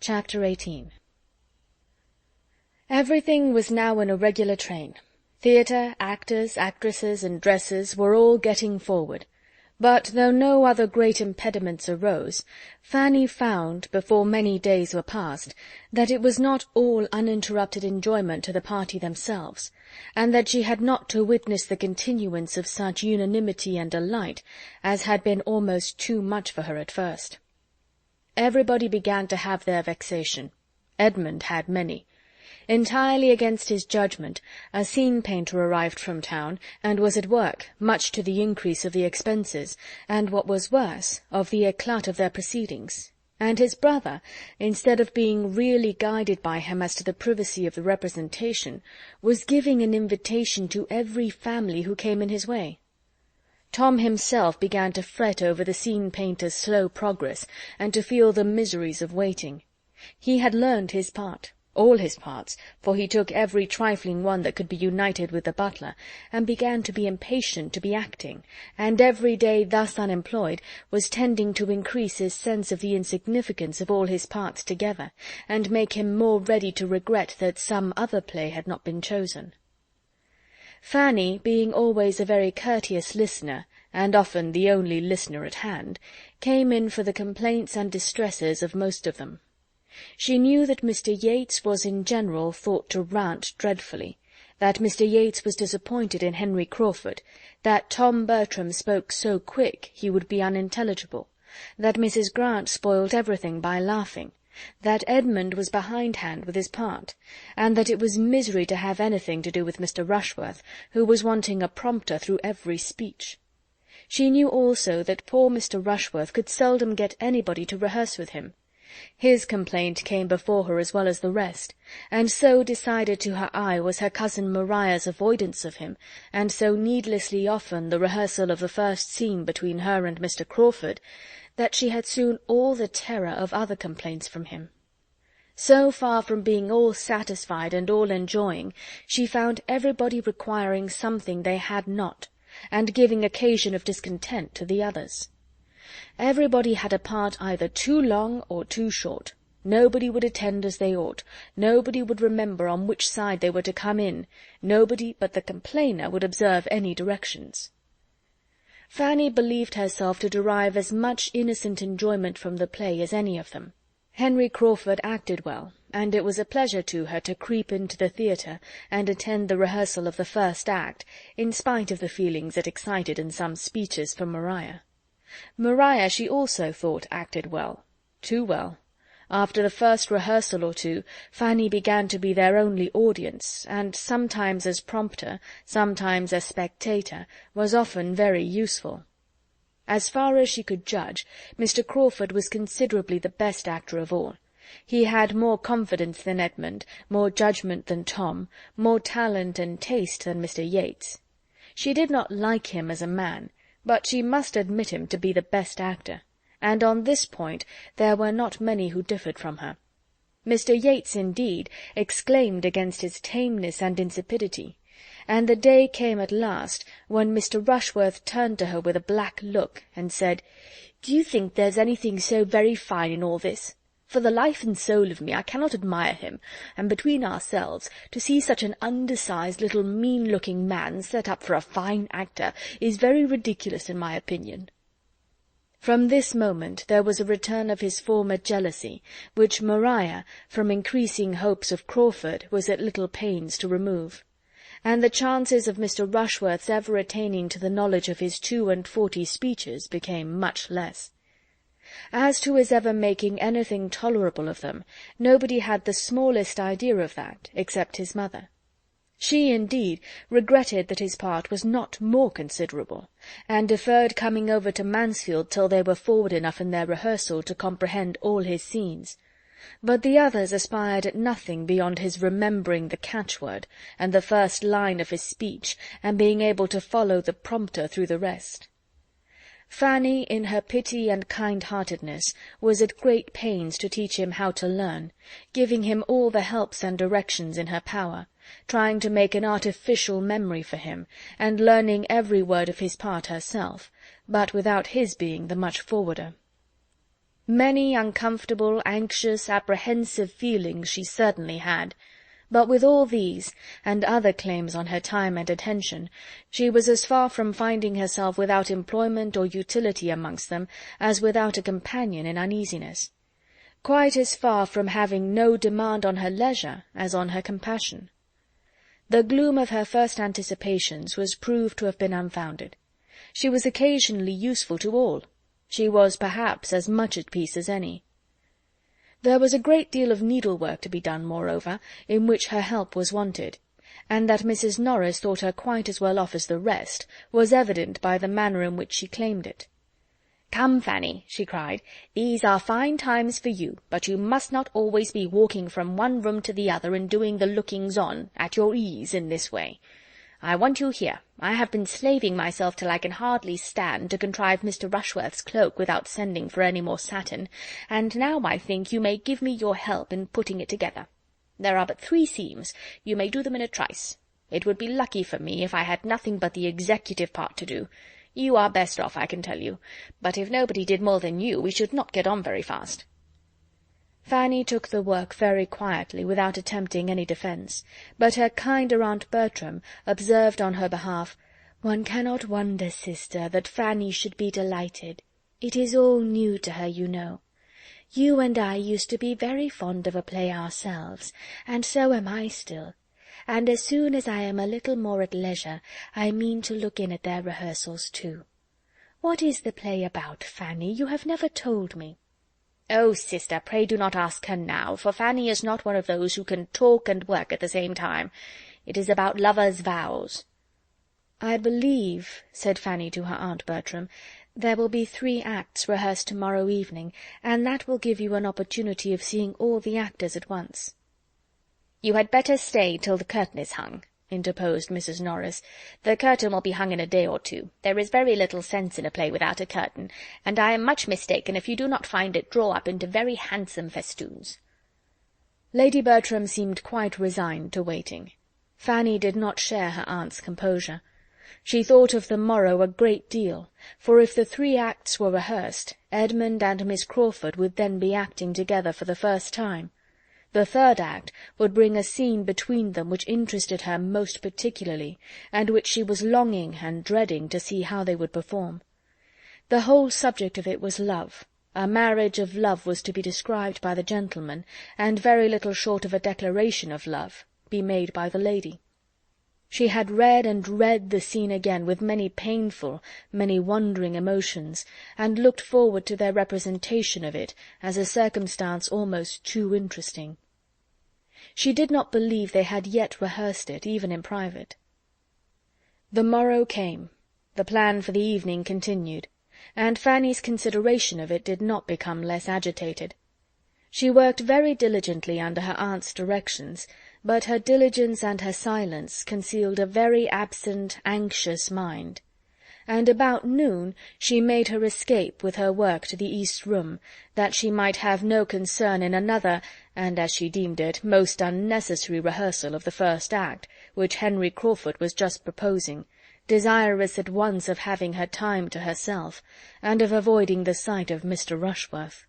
Chapter 18. Everything was now in a regular train. Theatre, actors, actresses, and dressers were all getting forward. But though no other great impediments arose, Fanny found, before many days were past, that it was not all uninterrupted enjoyment to the party themselves, and that she had not to witness the continuance of such unanimity and delight as had been almost too much for her at first. Everybody began to have their vexation. Edmund had many. Entirely against his judgment, a scene-painter arrived from town, and was at work, much to the increase of the expenses, and, what was worse, of the eclat of their proceedings, and his brother, instead of being really guided by him as to the privacy of the representation, was giving an invitation to every family who came in his way. Tom himself began to fret over the scene-painter's slow progress, and to feel the miseries of waiting. He had learned his part, all his parts, for he took every trifling one that could be united with the butler, and began to be impatient to be acting, and every day thus unemployed was tending to increase his sense of the insignificance of all his parts together, and make him more ready to regret that some other play had not been chosen. Fanny, being always a very courteous listener, and often the only listener at hand, came in for the complaints and distresses of most of them. She knew that Mr. Yates was in general thought to rant dreadfully, that Mr. Yates was disappointed in Henry Crawford, that Tom Bertram spoke so quick he would be unintelligible, that Mrs. Grant spoiled everything by laughing, that Edmund was behindhand with his part, and that it was misery to have anything to do with Mr. Rushworth, who was wanting a prompter through every speech. She knew also that poor Mr. Rushworth could seldom get anybody to rehearse with him. His complaint came before her as well as the rest, and so decided to her eye was her cousin Maria's avoidance of him, and so needlessly often the rehearsal of the first scene between her and Mr. Crawford, that she had soon all the terror of other complaints from him. So far from being all satisfied and all enjoying, she found everybody requiring something they had not, and giving occasion of discontent to the others. Everybody had a part either too long or too short. Nobody would attend as they ought, nobody would remember on which side they were to come in, nobody but the complainer would observe any directions. Fanny believed herself to derive as much innocent enjoyment from the play as any of them. Henry Crawford acted well, and it was a pleasure to her to creep into the theatre and attend the rehearsal of the first act, in spite of the feelings it excited in some speeches from Maria. Maria she also thought acted well, too well. After the first rehearsal or two, Fanny began to be their only audience, and sometimes as prompter, sometimes as spectator, was often very useful. As far as she could judge, Mr. Crawford was considerably the best actor of all. He had more confidence than Edmund, more judgment than Tom, more talent and taste than Mr. Yates. She did not like him as a man, but she must admit him to be the best actor, and on this point there were not many who differed from her. Mr. Yates, indeed, exclaimed against his tameness and insipidity, and the day came at last when Mr. Rushworth turned to her with a black look, and said, "Do you think there's anything so very fine in all this? For the life and soul of me, I cannot admire him, and between ourselves, to see such an undersized little mean-looking man set up for a fine actor is very ridiculous in my opinion." From this moment there was a return of his former jealousy, which Maria, from increasing hopes of Crawford, was at little pains to remove, and the chances of Mr. Rushworth's ever attaining to the knowledge of his 42 speeches became much less. As to his ever making anything tolerable of them, nobody had the smallest idea of that, except his mother. She, indeed, regretted that his part was not more considerable, and deferred coming over to Mansfield till they were forward enough in their rehearsal to comprehend all his scenes. But the others aspired at nothing beyond his remembering the catchword, and the first line of his speech, and being able to follow the prompter through the rest. Fanny, in her pity and kind-heartedness, was at great pains to teach him how to learn, giving him all the helps and directions in her power, trying to make an artificial memory for him, and learning every word of his part herself, but without his being the much forwarder. Many uncomfortable, anxious, apprehensive feelings she certainly had, but with all these, and other claims on her time and attention, she was as far from finding herself without employment or utility amongst them, as without a companion in uneasiness; quite as far from having no demand on her leisure as on her compassion. The gloom of her first anticipations was proved to have been unfounded. She was occasionally useful to all. She was perhaps as much at peace as any. There was a great deal of needlework to be done, moreover, in which her help was wanted, and that Mrs. Norris thought her quite as well off as the rest was evident by the manner in which she claimed it. "Come, Fanny," she cried, "these are fine times for you, but you must not always be walking from one room to the other and doing the lookings-on, at your ease, in this way. I want you here. I have been slaving myself till I can hardly stand, to contrive Mr. Rushworth's cloak without sending for any more satin, and now I think you may give me your help in putting it together. There are but 3 seams. You may do them in a trice. It would be lucky for me if I had nothing but the executive part to do. You are best off, I can tell you, but if nobody did more than you, we should not get on very fast." Fanny took the work very quietly, without attempting any defence, but her kinder Aunt Bertram observed on her behalf, "One cannot wonder, sister, that Fanny should be delighted. It is all new to her, you know. You and I used to be very fond of a play ourselves, and so am I still, and as soon as I am a little more at leisure, I mean to look in at their rehearsals too. What is the play about, Fanny? You have never told me." "Oh, sister, pray do not ask her now, for Fanny is not one of those who can talk and work at the same time. It is about lovers' vows." "I believe," said Fanny to her Aunt Bertram, "there will be 3 acts rehearsed tomorrow evening, and that will give you an opportunity of seeing all the actors at once." "You had better stay till the curtain is hung," interposed Mrs. Norris. "The curtain will be hung in a day or 2. There is very little sense in a play without a curtain, and I am much mistaken if you do not find it draw up into very handsome festoons." Lady Bertram seemed quite resigned to waiting. Fanny did not share her aunt's composure. She thought of the morrow a great deal, for if the 3 acts were rehearsed, Edmund and Miss Crawford would then be acting together for the first time. The 3rd act would bring a scene between them which interested her most particularly, and which she was longing and dreading to see how they would perform. The whole subject of it was love. A marriage of love was to be described by the gentleman, and very little short of a declaration of love be made by the lady. She had read and read the scene again with many painful, many wondering emotions, and looked forward to their representation of it as a circumstance almost too interesting. She did not believe they had yet rehearsed it, even in private. The morrow came. The plan for the evening continued, and Fanny's consideration of it did not become less agitated. She worked very diligently under her aunt's directions, but her diligence and her silence concealed a very absent, anxious mind, and about noon she made her escape with her work to the east room, that she might have no concern in another, and, as she deemed it, most unnecessary rehearsal of the 1st act, which Henry Crawford was just proposing, desirous at once of having her time to herself, and of avoiding the sight of Mr. Rushworth.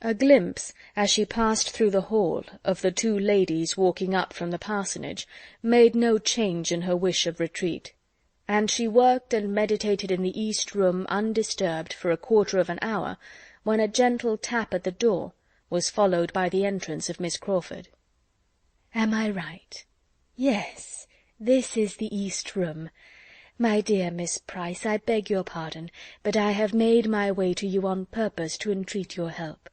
A glimpse, as she passed through the hall, of the 2 ladies walking up from the parsonage, made no change in her wish of retreat, and she worked and meditated in the east room undisturbed for a quarter of an hour, when a gentle tap at the door was followed by the entrance of Miss Crawford. "Am I right? Yes, this is the east room. My dear Miss Price, I beg your pardon, but I have made my way to you on purpose to entreat your help."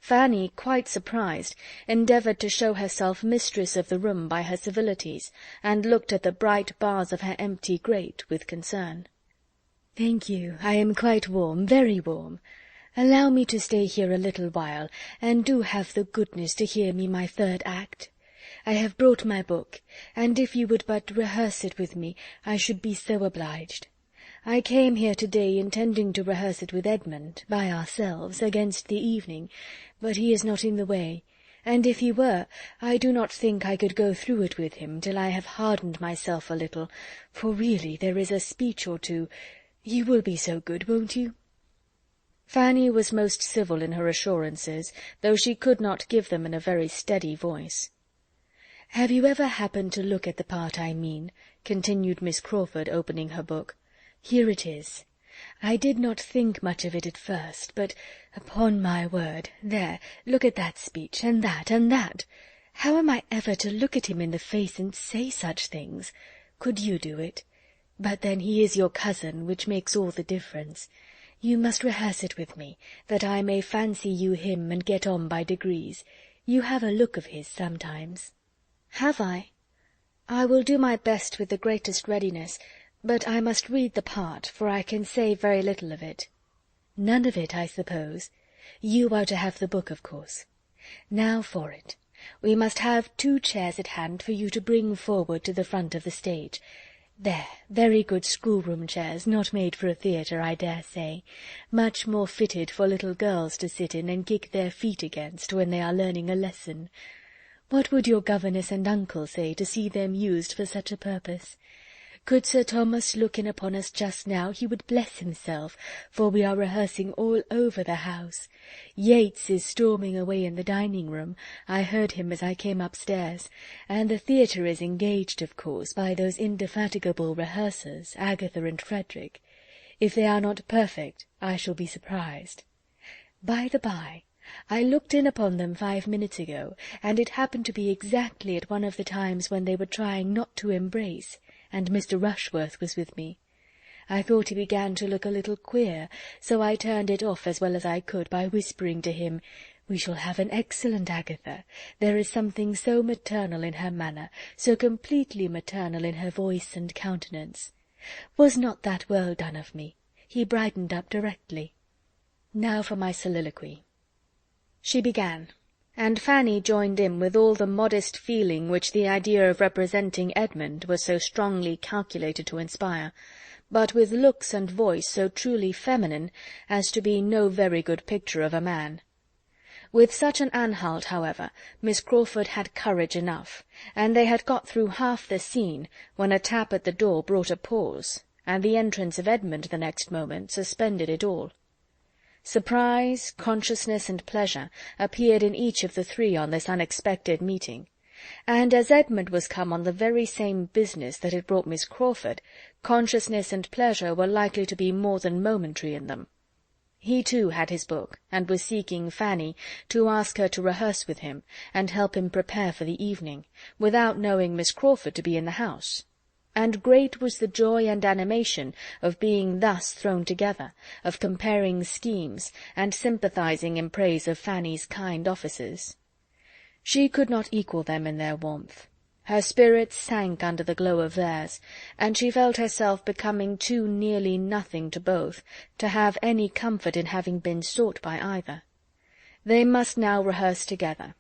Fanny, quite surprised, endeavoured to show herself mistress of the room by her civilities, and looked at the bright bars of her empty grate with concern. "Thank you, I am quite warm, very warm. Allow me to stay here a little while, and do have the goodness to hear me my 3rd act. I have brought my book, and if you would but rehearse it with me, I should be so obliged. I came here to-day intending to rehearse it with Edmund, by ourselves, against the evening, but he is not in the way, and if he were, I do not think I could go through it with him till I have hardened myself a little, for really there is a speech or 2. You will be so good, won't you?" Fanny was most civil in her assurances, though she could not give them in a very steady voice. "Have you ever happened to look at the part I mean?" continued Miss Crawford, opening her book. "Here it is. I did not think much of it at first, but, upon my word, there, look at that speech, and that, and that! How am I ever to look at him in the face and say such things? Could you do it? But then he is your cousin, which makes all the difference. You must rehearse it with me, that I may fancy you him and get on by degrees. You have a look of his sometimes." "Have I? I will do my best with the greatest readiness, but I must read the part, for I can say very little of it." "None of it, I suppose. You are to have the book, of course. Now for it. We must have 2 chairs at hand for you to bring forward to the front of the stage. There, very good schoolroom chairs, not made for a theatre, I dare say, much more fitted for little girls to sit in and kick their feet against when they are learning a lesson. What would your governess and uncle say to see them used for such a purpose? Could Sir Thomas look in upon us just now, he would bless himself, for we are rehearsing all over the house. Yates is storming away in the dining-room. I heard him as I came upstairs, and the theatre is engaged, of course, by those indefatigable rehearsers, Agatha and Frederick. If they are not perfect, I shall be surprised. By the by, I looked in upon them 5 minutes ago, and it happened to be exactly at one of the times when they were trying not to embrace, and Mr. Rushworth was with me. I thought he began to look a little queer, so I turned it off as well as I could by whispering to him, "We shall have an excellent Agatha. There is something so maternal in her manner, so completely maternal in her voice and countenance. Was not that well done of me?" He brightened up directly. Now for my soliloquy. She began, and Fanny joined in with all the modest feeling which the idea of representing Edmund was so strongly calculated to inspire, but with looks and voice so truly feminine as to be no very good picture of a man. With such an Anhalt, however, Miss Crawford had courage enough, and they had got through half the scene when a tap at the door brought a pause, and the entrance of Edmund the next moment suspended it all. Surprise, consciousness, and pleasure appeared in each of the 3 on this unexpected meeting, and as Edmund was come on the very same business that had brought Miss Crawford, consciousness and pleasure were likely to be more than momentary in them. He too had his book, and was seeking Fanny to ask her to rehearse with him, and help him prepare for the evening, without knowing Miss Crawford to be in the house. And great was the joy and animation of being thus thrown together, of comparing schemes, and sympathizing in praise of Fanny's kind offices. She could not equal them in their warmth. Her spirits sank under the glow of theirs, and she felt herself becoming too nearly nothing to both to have any comfort in having been sought by either. They must now rehearse together.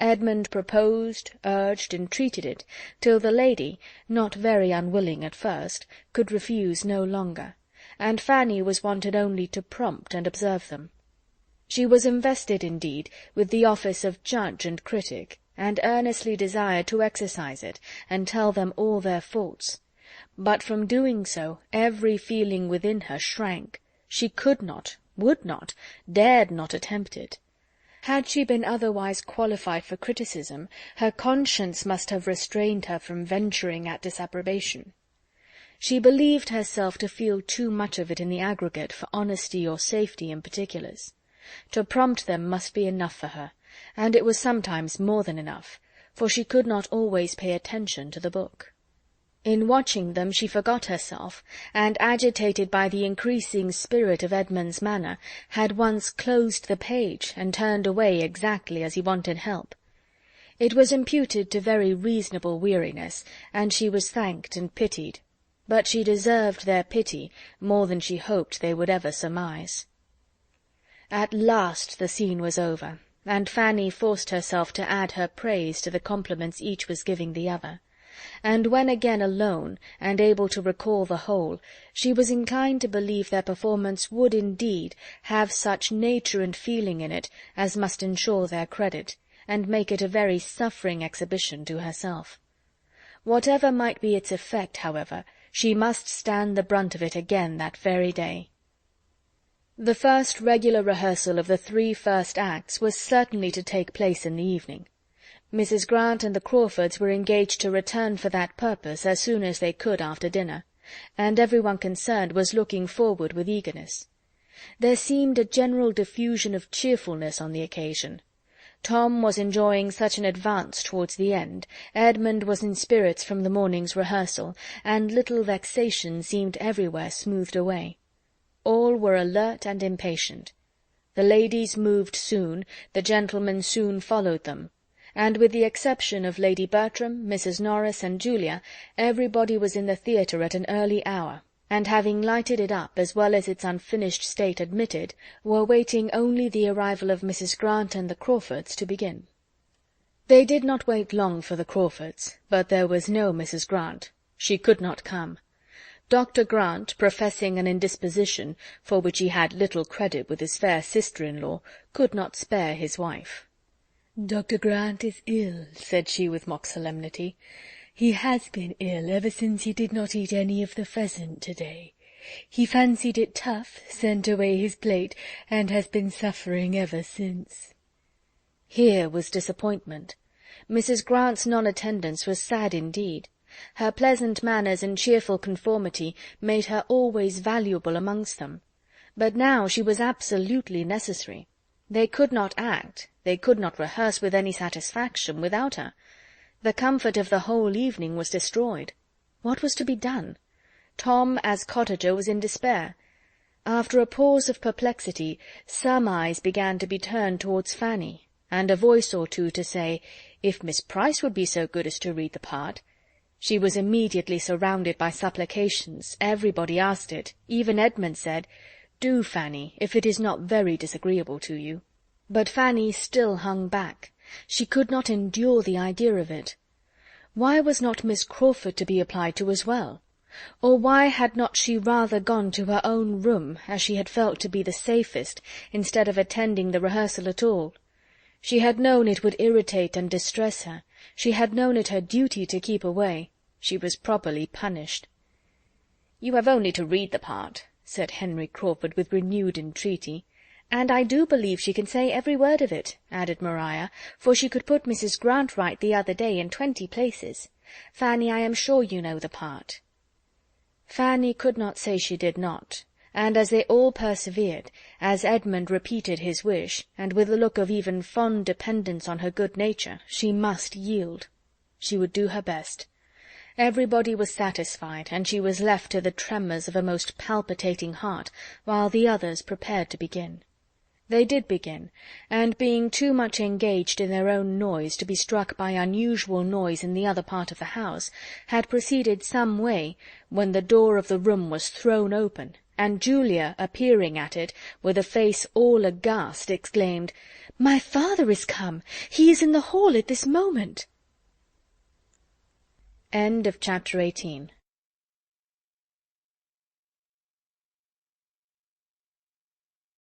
Edmund proposed, urged, entreated it, till the lady, not very unwilling at first, could refuse no longer, and Fanny was wanted only to prompt and observe them. She was invested, indeed, with the office of judge and critic, and earnestly desired to exercise it, and tell them all their faults. But from doing so, every feeling within her shrank. She could not, would not, dared not attempt it. Had she been otherwise qualified for criticism, her conscience must have restrained her from venturing at disapprobation. She believed herself to feel too much of it in the aggregate for honesty or safety in particulars. To prompt them must be enough for her, and it was sometimes more than enough, for she could not always pay attention to the book. In watching them she forgot herself, and, agitated by the increasing spirit of Edmund's manner, had once closed the page and turned away exactly as he wanted help. It was imputed to very reasonable weariness, and she was thanked and pitied, but she deserved their pity more than she hoped they would ever surmise. At last the scene was over, and Fanny forced herself to add her praise to the compliments each was giving the other. And when again alone, and able to recall the whole, she was inclined to believe their performance would indeed have such nature and feeling in it as must ensure their credit, and make it a very suffering exhibition to herself. Whatever might be its effect, however, she must stand the brunt of it again that very day. The first regular rehearsal of the 3 first acts was certainly to take place in the evening. Mrs. Grant and the Crawfords were engaged to return for that purpose as soon as they could after dinner, and everyone concerned was looking forward with eagerness. There seemed a general diffusion of cheerfulness on the occasion. Tom was enjoying such an advance towards the end, Edmund was in spirits from the morning's rehearsal, and little vexation seemed everywhere smoothed away. All were alert and impatient. The ladies moved soon, the gentlemen soon followed them, and with the exception of Lady Bertram, Mrs. Norris, and Julia, everybody was in the theatre at an early hour, and having lighted it up as well as its unfinished state admitted, were waiting only the arrival of Mrs. Grant and the Crawfords to begin. They did not wait long for the Crawfords, but there was no Mrs. Grant. She could not come. Dr. Grant, professing an indisposition, for which he had little credit with his fair sister-in-law, could not spare his wife. "Dr. Grant is ill," said she with mock solemnity. "He has been ill ever since he did not eat any of the pheasant to-day. He fancied it tough, sent away his plate, and has been suffering ever since." Here was disappointment. Mrs. Grant's non-attendance was sad indeed. Her pleasant manners and cheerful conformity made her always valuable amongst them. But now she was absolutely necessary. They could not act, they could not rehearse with any satisfaction without her. The comfort of the whole evening was destroyed. What was to be done? Tom, as cottager, was in despair. After a pause of perplexity, some eyes began to be turned towards Fanny, and a voice or two to say, if Miss Price would be so good as to read the part. She was immediately surrounded by supplications. Everybody asked it. Even Edmund said, "Do, Fanny, if it is not very disagreeable to you." But Fanny still hung back. She could not endure the idea of it. Why was not Miss Crawford to be applied to as well? Or why had not she rather gone to her own room, as she had felt to be the safest, instead of attending the rehearsal at all? She had known it would irritate and distress her. She had known it her duty to keep away. She was properly punished. "You have only to read the part," said Henry Crawford with renewed entreaty. "And I do believe she can say every word of it," added Maria, "for she could put Mrs. Grant right the other day in 20 places. Fanny, I am sure you know the part." Fanny could not say she did not, and as they all persevered, as Edmund repeated his wish, and with a look of even fond dependence on her good nature, she must yield. She would do her best. Everybody was satisfied, and she was left to the tremors of a most palpitating heart, while the others prepared to begin. They did begin, and being too much engaged in their own noise to be struck by unusual noise in the other part of the house, had proceeded some way, when the door of the room was thrown open, and Julia, appearing at it, with a face all aghast, exclaimed, "My father is come! He is in the hall at this moment!" Chapter 18